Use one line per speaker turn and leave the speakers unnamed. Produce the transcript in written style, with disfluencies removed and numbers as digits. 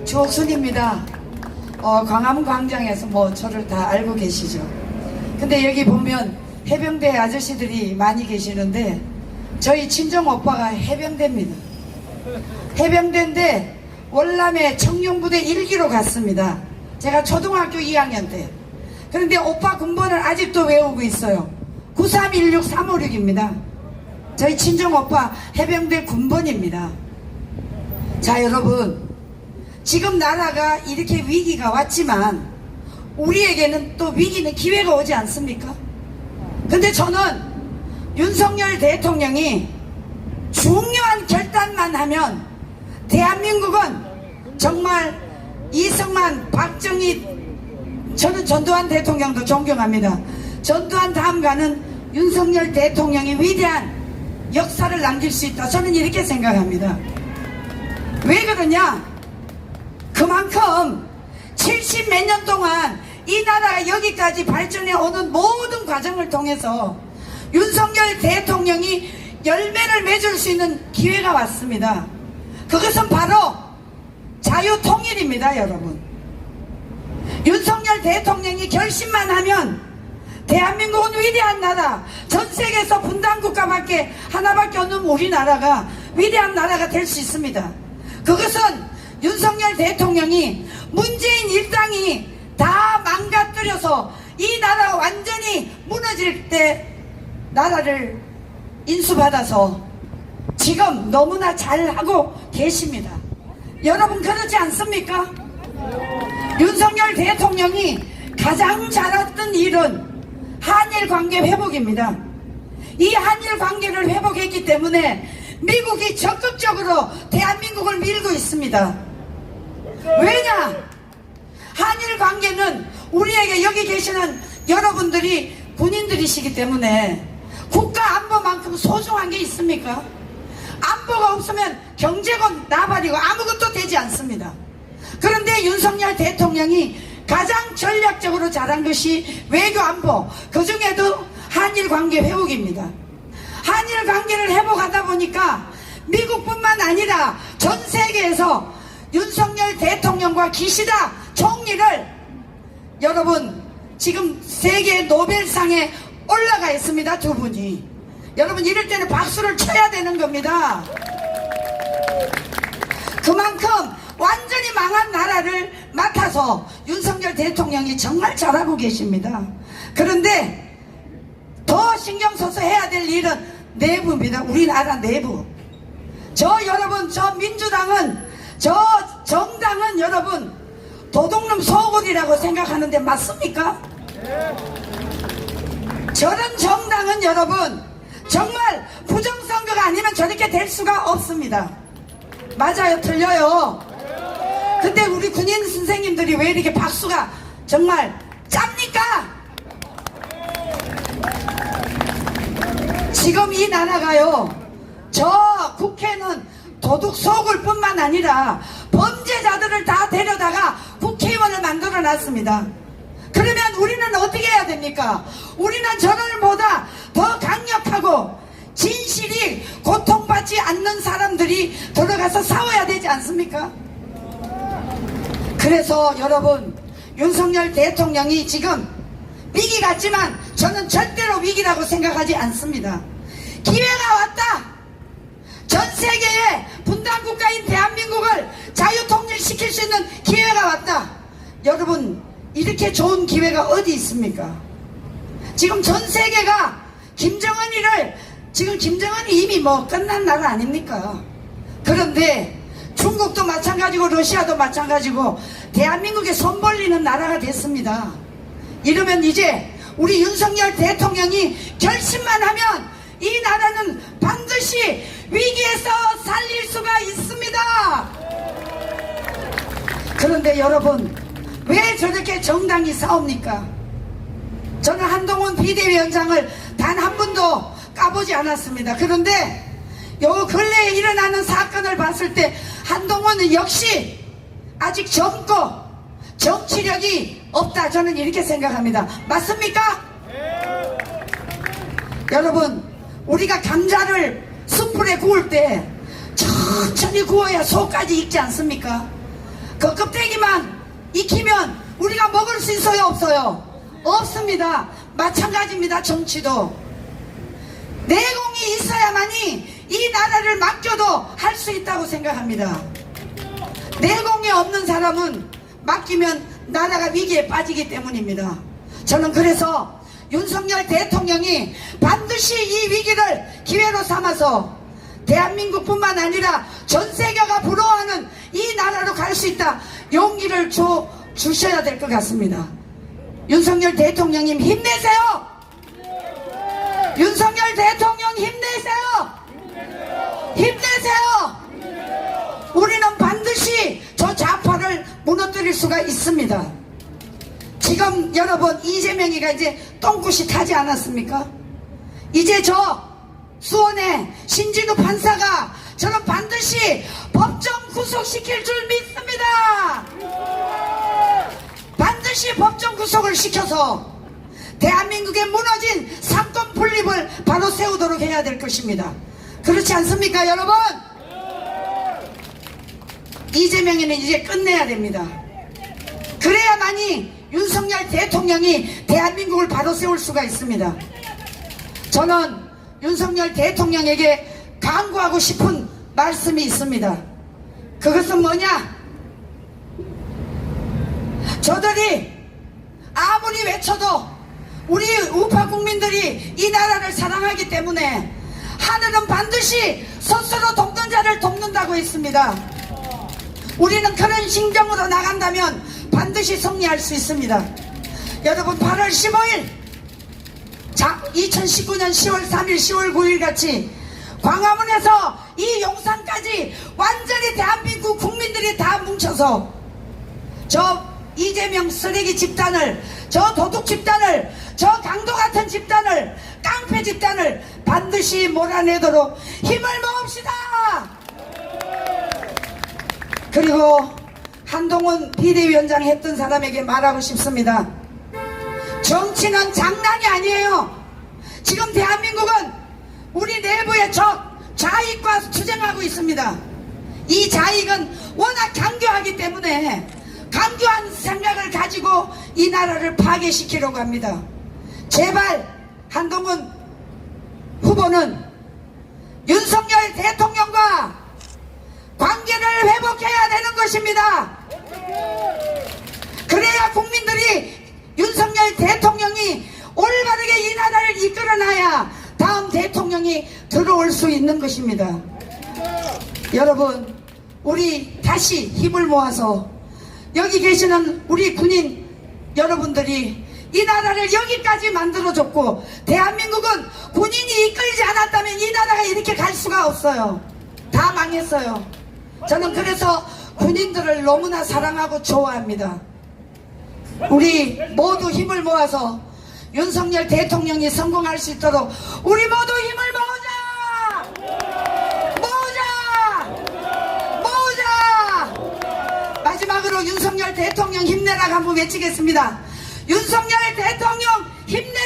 주옥순입니다. 광화문 광장에서 뭐 저를 다 알고 계시죠. 근데 여기 보면 해병대 아저씨들이 많이 계시는데 저희 친정 오빠가 해병대입니다. 해병대인데 월남에 청룡부대 1기로 갔습니다. 제가 초등학교 2학년 때. 그런데 오빠 군번을 아직도 외우고 있어요. 9316356입니다. 저희 친정 오빠 해병대 군번입니다. 자, 여러분, 지금 나라가 이렇게 위기가 왔지만 우리에게는 또 위기는 기회가 오지 않습니까? 근데 저는 윤석열 대통령이 중요한 결단만 하면 대한민국은 정말 이승만, 박정희, 저는 전두환 대통령도 존경합니다. 전두환 다음 가는 윤석열 대통령이 위대한 역사를 남길 수 있다. 저는 이렇게 생각합니다. 왜 그러냐? 그만큼 70 몇 년 동안 이 나라가 여기까지 발전해 오는 모든 과정을 통해서 윤석열 대통령이 열매를 맺을 수 있는 기회가 왔습니다. 그것은 바로 자유통일입니다, 여러분. 윤석열 대통령이 결심만 하면 대한민국은 위대한 나라, 전 세계에서 분단국가밖에 하나밖에 없는 우리나라가 위대한 나라가 될 수 있습니다. 그것은 윤석열 대통령이 문재인 일당이 다 망가뜨려서 이 나라가 완전히 무너질 때 나라를 인수받아서 지금 너무나 잘하고 계십니다. 여러분 그렇지 않습니까? 윤석열 대통령이 가장 잘했던 일은 한일 관계 회복입니다. 이 한일 관계를 회복했기 때문에 미국이 적극적으로 대한민국을 밀고 있습니다. 왜냐? 한일 관계는 우리에게 여기 계시는 여러분들이 군인들이시기 때문에 국가 안보만큼 소중한 게 있습니까? 안보가 없으면 경제건 나발이고 아무것도 되지 않습니다. 그런데 윤석열 대통령이 가장 전략적으로 잘한 것이 외교 안보, 그 중에도 한일 관계 회복입니다. 한일 관계를 회복하다 보니까 미국뿐만 아니라 전 세계에서 윤석열 대통령과 기시다 총리를 여러분 지금 세계 노벨상에 올라가 있습니다. 두 분이. 여러분 이럴 때는 박수를 쳐야 되는 겁니다. 그만큼 완전히 망한 나라를 맡아서 윤석열 대통령이 정말 잘하고 계십니다. 그런데 더 신경 써서 해야 될 일은 내부입니다. 우리나라 내부. 여러분 저 민주당은 저 정당은 여러분 도둑놈 속옷이라고 생각하는데 맞습니까? 저런 정당은 여러분 정말 부정선거가 아니면 저렇게 될 수가 없습니다. 맞아요? 틀려요? 근데 우리 군인 선생님들이 왜 이렇게 박수가 정말 짭니까? 지금 이 나라가요, 저 국회는 도둑 속을 뿐만 아니라 범죄자들을 다 데려다가 국회의원을 만들어 놨습니다. 그러면 우리는 어떻게 해야 됩니까? 우리는 저들보다 더 강력하고 진실이 고통받지 않는 사람들이 들어가서 싸워야 되지 않습니까? 그래서 여러분 윤석열 대통령이 지금 위기 같지만 저는 절대로 위기라고 생각하지 않습니다. 기회가 왔다. 전 세계의 분단국가인 대한민국을 자유통일시킬 수 있는 기회가 왔다. 여러분 이렇게 좋은 기회가 어디 있습니까? 지금 전 세계가 김정은이를, 지금 김정은이 이미 뭐 끝난 나라 아닙니까? 그런데 중국도 마찬가지고 러시아도 마찬가지고 대한민국에 손 벌리는 나라가 됐습니다. 이러면 이제 우리 윤석열 대통령이 결심만 하면 이 나라는 반드시 위기에서 살릴 수가 있습니다. 그런데 여러분 왜 저렇게 정당이 싸웁니까? 저는 한동훈 비대위원장을 단 한 번도 까보지 않았습니다. 그런데 요 근래에 일어나는 사건을 봤을 때 한동훈은 역시 아직 젊고 정치력이 없다. 저는 이렇게 생각합니다. 맞습니까? 네. 여러분 우리가 감자를 숯불에 구울 때 천천히 구워야 속까지 익지 않습니까? 그 껍데기만 익히면 우리가 먹을 수 있어요, 없어요? 없습니다. 마찬가지입니다. 정치도 내공이 있어야만이 이 나라를 맡겨도 할 수 있다고 생각합니다. 내공이 없는 사람은 맡기면 나라가 위기에 빠지기 때문입니다. 저는 그래서 윤석열 대통령이 반드시 이 위기를 기회로 삼아서 대한민국뿐만 아니라 전 세계가 부러워하는 이 나라로 갈 수 있다 용기를 주셔야 될 것 같습니다. 윤석열 대통령님 힘내세요. 윤석열 대통령 힘내세요. 힘내세요. 우리는 반드시 저 좌파를 무너뜨릴 수가 있습니다. 지금 여러분 이재명이가 이제 똥굿이 타지 않았습니까? 이제 저 수원의 신진우 판사가 저는 반드시 법정 구속시킬 줄 믿습니다. 반드시 법정 구속을 시켜서 대한민국에 무너진 사건 분립을 바로 세우도록 해야 될 것입니다. 그렇지 않습니까, 여러분? 이재명이는 이제 끝내야 됩니다. 그래야만이 윤석열 대통령이 대한민국을 바로 세울 수가 있습니다. 저는 윤석열 대통령에게 강구하고 싶은 말씀이 있습니다. 그것은 뭐냐? 저들이 아무리 외쳐도 우리 우파 국민들이 이 나라를 사랑하기 때문에 하늘은 반드시 스스로 돕는 자를 돕는다고 했습니다. 우리는 그런 심정으로 나간다면 반드시 승리할 수 있습니다. 여러분 8월 15일 2019년 10월 3일 10월 9일 같이 광화문에서 이 용산까지 완전히 대한민국 국민들이 다 뭉쳐서 저 이재명 쓰레기 집단을, 저 도둑 집단을, 저 강도 같은 집단을, 깡패 집단을 반드시 몰아내도록 힘을 모읍시다. 그리고 한동훈 비대위원장 했던 사람에게 말하고 싶습니다. 정치는 장난이 아니에요. 지금 대한민국은 우리 내부의 적 좌익과 투쟁하고 있습니다. 이 좌익은 워낙 강교하기 때문에 강교한 생각을 가지고 이 나라를 파괴시키려고 합니다. 제발 한동훈 후보는 윤석열 대통령과 관계를 회복해야 되는 것입니다. 그래야 국민들이 윤석열 대통령이 올바르게 이 나라를 이끌어놔야 다음 대통령이 들어올 수 있는 것입니다. 여러분, 우리 다시 힘을 모아서 여기 계시는 우리 군인 여러분들이 이 나라를 여기까지 만들어줬고, 대한민국은 군인이 이끌지 않았다면 이 나라가 이렇게 갈 수가 없어요. 다 망했어요. 저는 그래서 군인들을 너무나 사랑하고 좋아합니다. 우리 모두 힘을 모아서 윤석열 대통령이 성공할 수 있도록 우리 모두 힘을 모으자! 마지막으로 윤석열 대통령 힘내라고 한번 외치겠습니다. 윤석열 대통령 힘내!